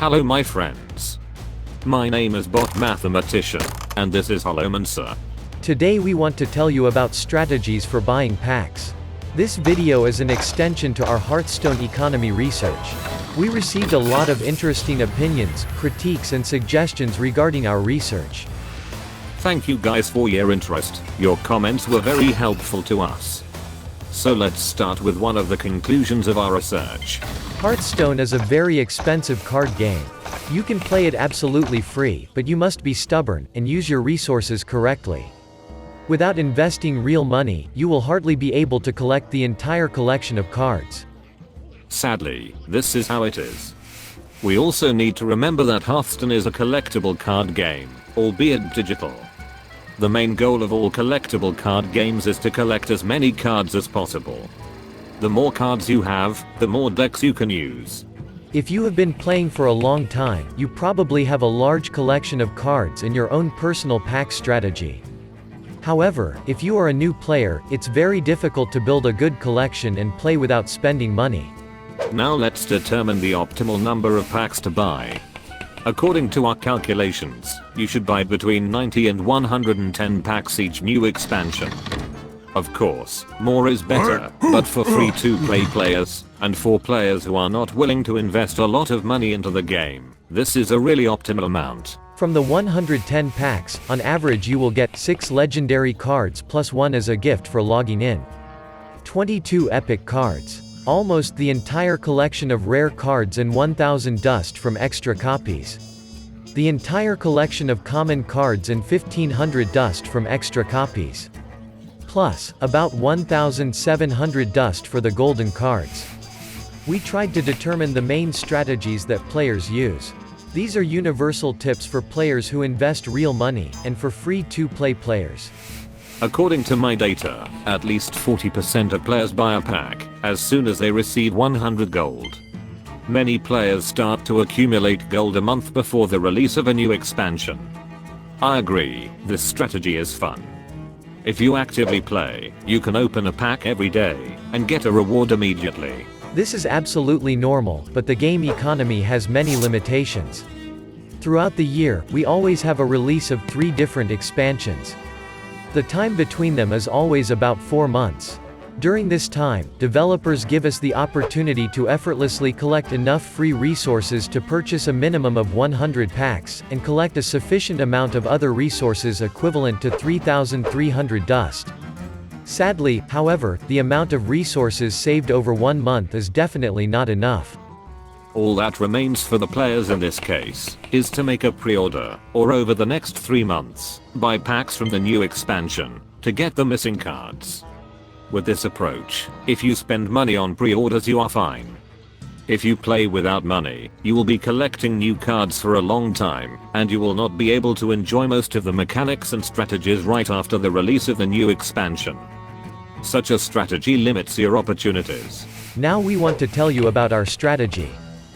Hello my friends. My name is Bot Mathematician, and this is Holomancer. Today we want to tell you about strategies for buying packs. This video is an extension to our Hearthstone economy research. We received a lot of interesting opinions, critiques and suggestions regarding our research. Thank you guys for your interest, your comments were very helpful to us. So let's start with one of the conclusions of our research. Hearthstone is a very expensive card game. You can play it absolutely free, but you must be stubborn, and use your resources correctly. Without investing real money, you will hardly be able to collect the entire collection of cards. Sadly, this is how it is. We also need to remember that Hearthstone is a collectible card game, albeit digital. The main goal of all collectible card games is to collect as many cards as possible. The more cards you have, the more decks you can use. If you have been playing for a long time, you probably have a large collection of cards and your own personal pack strategy. However, if you are a new player, it's very difficult to build a good collection and play without spending money. Now let's determine the optimal number of packs to buy. According to our calculations, you should buy between 90 and 110 packs each new expansion. Of course, more is better, but for free-to-play players, and for players who are not willing to invest a lot of money into the game, this is a really optimal amount. From the 110 packs, on average you will get 6 legendary cards plus 1 as a gift for logging in. 22 epic cards. Almost the entire collection of rare cards and 1000 dust from extra copies. The entire collection of common cards and 1500 dust from extra copies. Plus, about 1700 dust for the golden cards. We tried to determine the main strategies that players use. These are universal tips for players who invest real money, and for free-to-play players. According to my data, at least 40% of players buy a pack as soon as they receive 100 gold. Many players start to accumulate gold a month before the release of a new expansion. I agree, this strategy is fun. If you actively play, you can open a pack every day and get a reward immediately. This is absolutely normal, but the game economy has many limitations. Throughout the year, we always have a release of 3 different expansions. The time between them is always about 4 months. During this time, developers give us the opportunity to effortlessly collect enough free resources to purchase a minimum of 100 packs, and collect a sufficient amount of other resources equivalent to 3,300 dust. Sadly, however, the amount of resources saved over 1 month is definitely not enough. All that remains for the players in this case, is to make a pre-order, or over the next 3 months, buy packs from the new expansion, to get the missing cards. With this approach, if you spend money on pre-orders you are fine. If you play without money, you will be collecting new cards for a long time, and you will not be able to enjoy most of the mechanics and strategies right after the release of the new expansion. Such a strategy limits your opportunities. Now we want to tell you about our strategy.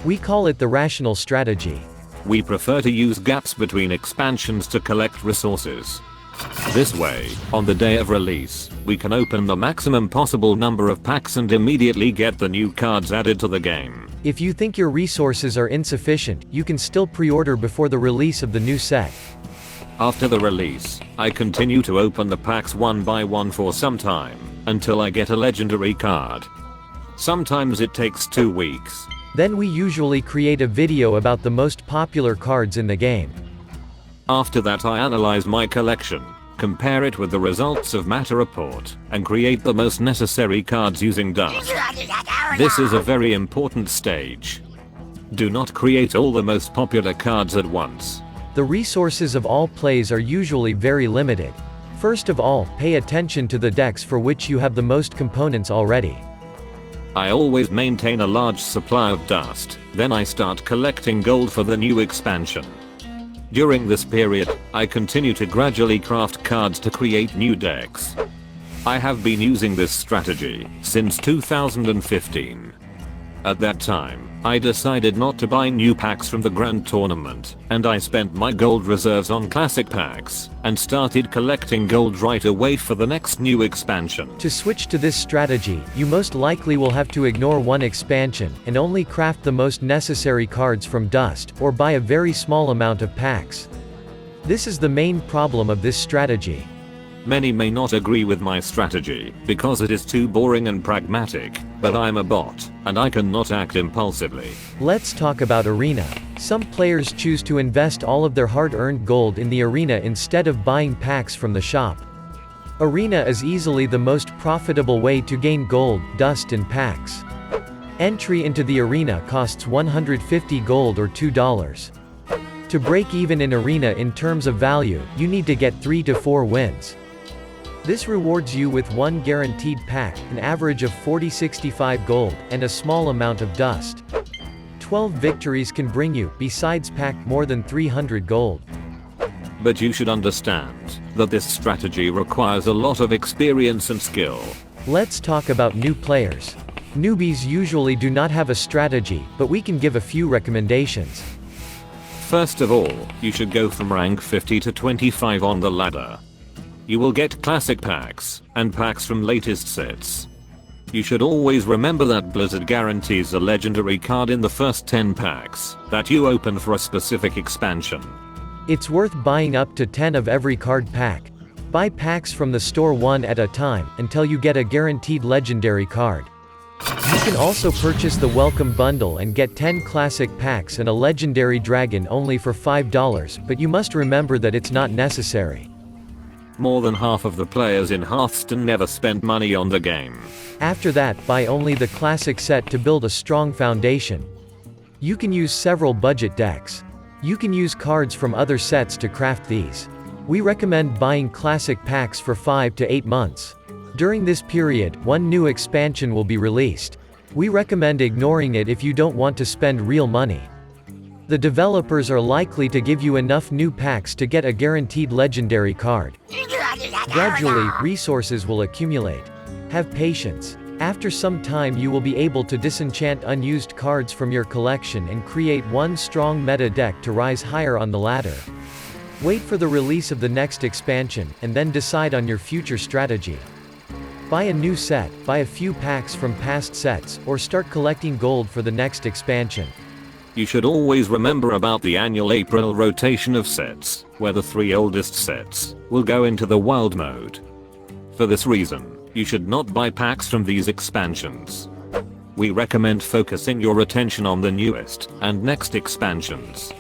We call it the rational strategy. We prefer to use gaps between expansions to collect resources. This way, on the day of release, we can open the maximum possible number of packs and immediately get the new cards added to the game. If you think your resources are insufficient, you can still pre-order before the release of the new set. After the release, I continue to open the packs one by one for some time, until I get a legendary card. Sometimes it takes 2 weeks. Then we usually create a video about the most popular cards in the game. After that I analyze my collection, compare it with the results of Meta Report, and create the most necessary cards using dust. This is a very important stage. Do not create all the most popular cards at once. The resources of all plays are usually very limited. First of all, pay attention to the decks for which you have the most components already. I always maintain a large supply of dust, then I start collecting gold for the new expansion. During this period, I continue to gradually craft cards to create new decks. I have been using this strategy since 2015. At that time, I decided not to buy new packs from the grand tournament, and I spent my gold reserves on classic packs, and started collecting gold right away for the next new expansion. To switch to this strategy, you most likely will have to ignore one expansion, and only craft the most necessary cards from dust, or buy a very small amount of packs. This is the main problem of this strategy. Many may not agree with my strategy, because it is too boring and pragmatic, but I'm a bot, and I cannot act impulsively. Let's talk about Arena. Some players choose to invest all of their hard-earned gold in the Arena instead of buying packs from the shop. Arena is easily the most profitable way to gain gold, dust and packs. Entry into the Arena costs 150 gold or $2. To break even in Arena in terms of value, you need to get 3 to 4 wins. This rewards you with one guaranteed pack, an average of 40-65 gold, and a small amount of dust. 12 victories can bring you, besides pack, more than 300 gold. But you should understand that this strategy requires a lot of experience and skill. Let's talk about new players. Newbies usually do not have a strategy, but we can give a few recommendations. First of all, you should go from rank 50 to 25 on the ladder. You will get classic packs, and packs from latest sets. You should always remember that Blizzard guarantees a legendary card in the first 10 packs that you open for a specific expansion. It's worth buying up to 10 of every card pack. Buy packs from the store one at a time, until you get a guaranteed legendary card. You can also purchase the Welcome Bundle and get 10 classic packs and a legendary dragon only for $5, but you must remember that it's not necessary. More than half of the players in Hearthstone never spend money on the game. After that, buy only the classic set to build a strong foundation. You can use several budget decks. You can use cards from other sets to craft these. We recommend buying classic packs for 5 to 8 months. During this period, one new expansion will be released. We recommend ignoring it if you don't want to spend real money. The developers are likely to give you enough new packs to get a guaranteed legendary card. Gradually, resources will accumulate. Have patience. After some time you will be able to disenchant unused cards from your collection and create one strong meta deck to rise higher on the ladder. Wait for the release of the next expansion, and then decide on your future strategy. Buy a new set, buy a few packs from past sets, or start collecting gold for the next expansion. You should always remember about the annual April rotation of sets, where the 3 oldest sets will go into the wild mode. For this reason, you should not buy packs from these expansions. We recommend focusing your attention on the newest and next expansions.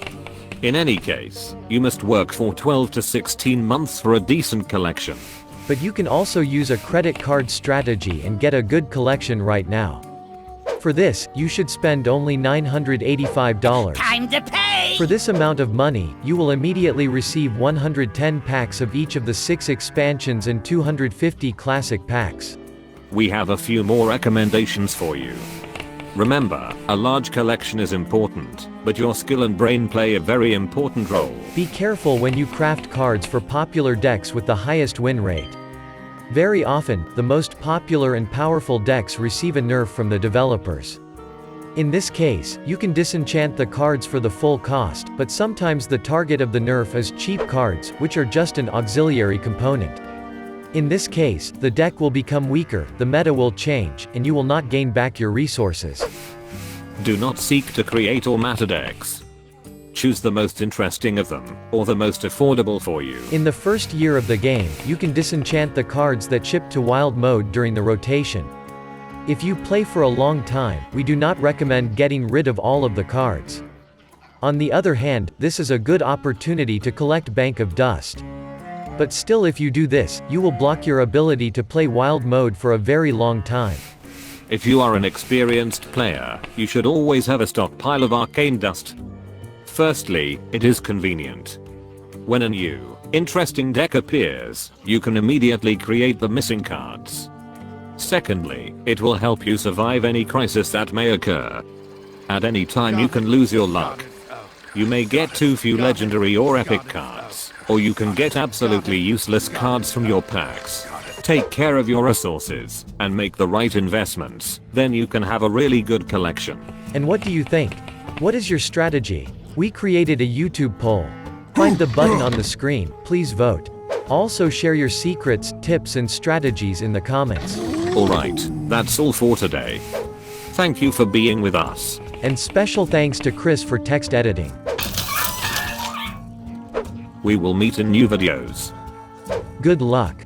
In any case, you must work for 12 to 16 months for a decent collection. But you can also use a credit card strategy and get a good collection right now. For this, you should spend only $985. Time to pay! For this amount of money, you will immediately receive 110 packs of each of the 6 expansions and 250 classic packs. We have a few more recommendations for you. Remember, a large collection is important, but your skill and brain play a very important role. Be careful when you craft cards for popular decks with the highest win rate. Very often, the most popular and powerful decks receive a nerf from the developers. In this case, you can disenchant the cards for the full cost, but sometimes the target of the nerf is cheap cards, which are just an auxiliary component. In this case, the deck will become weaker, the meta will change, and you will not gain back your resources. Do not seek to create all meta decks. Choose the most interesting of them, or the most affordable for you. In the first year of the game, you can disenchant the cards that ship to wild mode during the rotation. If you play for a long time, we do not recommend getting rid of all of the cards. On the other hand, this is a good opportunity to collect Bank of Dust. But still, if you do this, you will block your ability to play wild mode for a very long time. If you are an experienced player, you should always have a stockpile of arcane dust. Firstly, it is convenient. When a new, interesting deck appears, you can immediately create the missing cards. Secondly, it will help you survive any crisis that may occur. At any time you can lose your luck. You may get too few legendary or epic cards, or you can get absolutely useless cards from your packs. Take care of your resources, and make the right investments, then you can have a really good collection. And what do you think? What is your strategy? We created a YouTube poll. Find the button on the screen, please vote. Also share your secrets, tips and strategies in the comments. Alright, that's all for today. Thank you for being with us. And special thanks to Chris for text editing. We will meet in new videos. Good luck.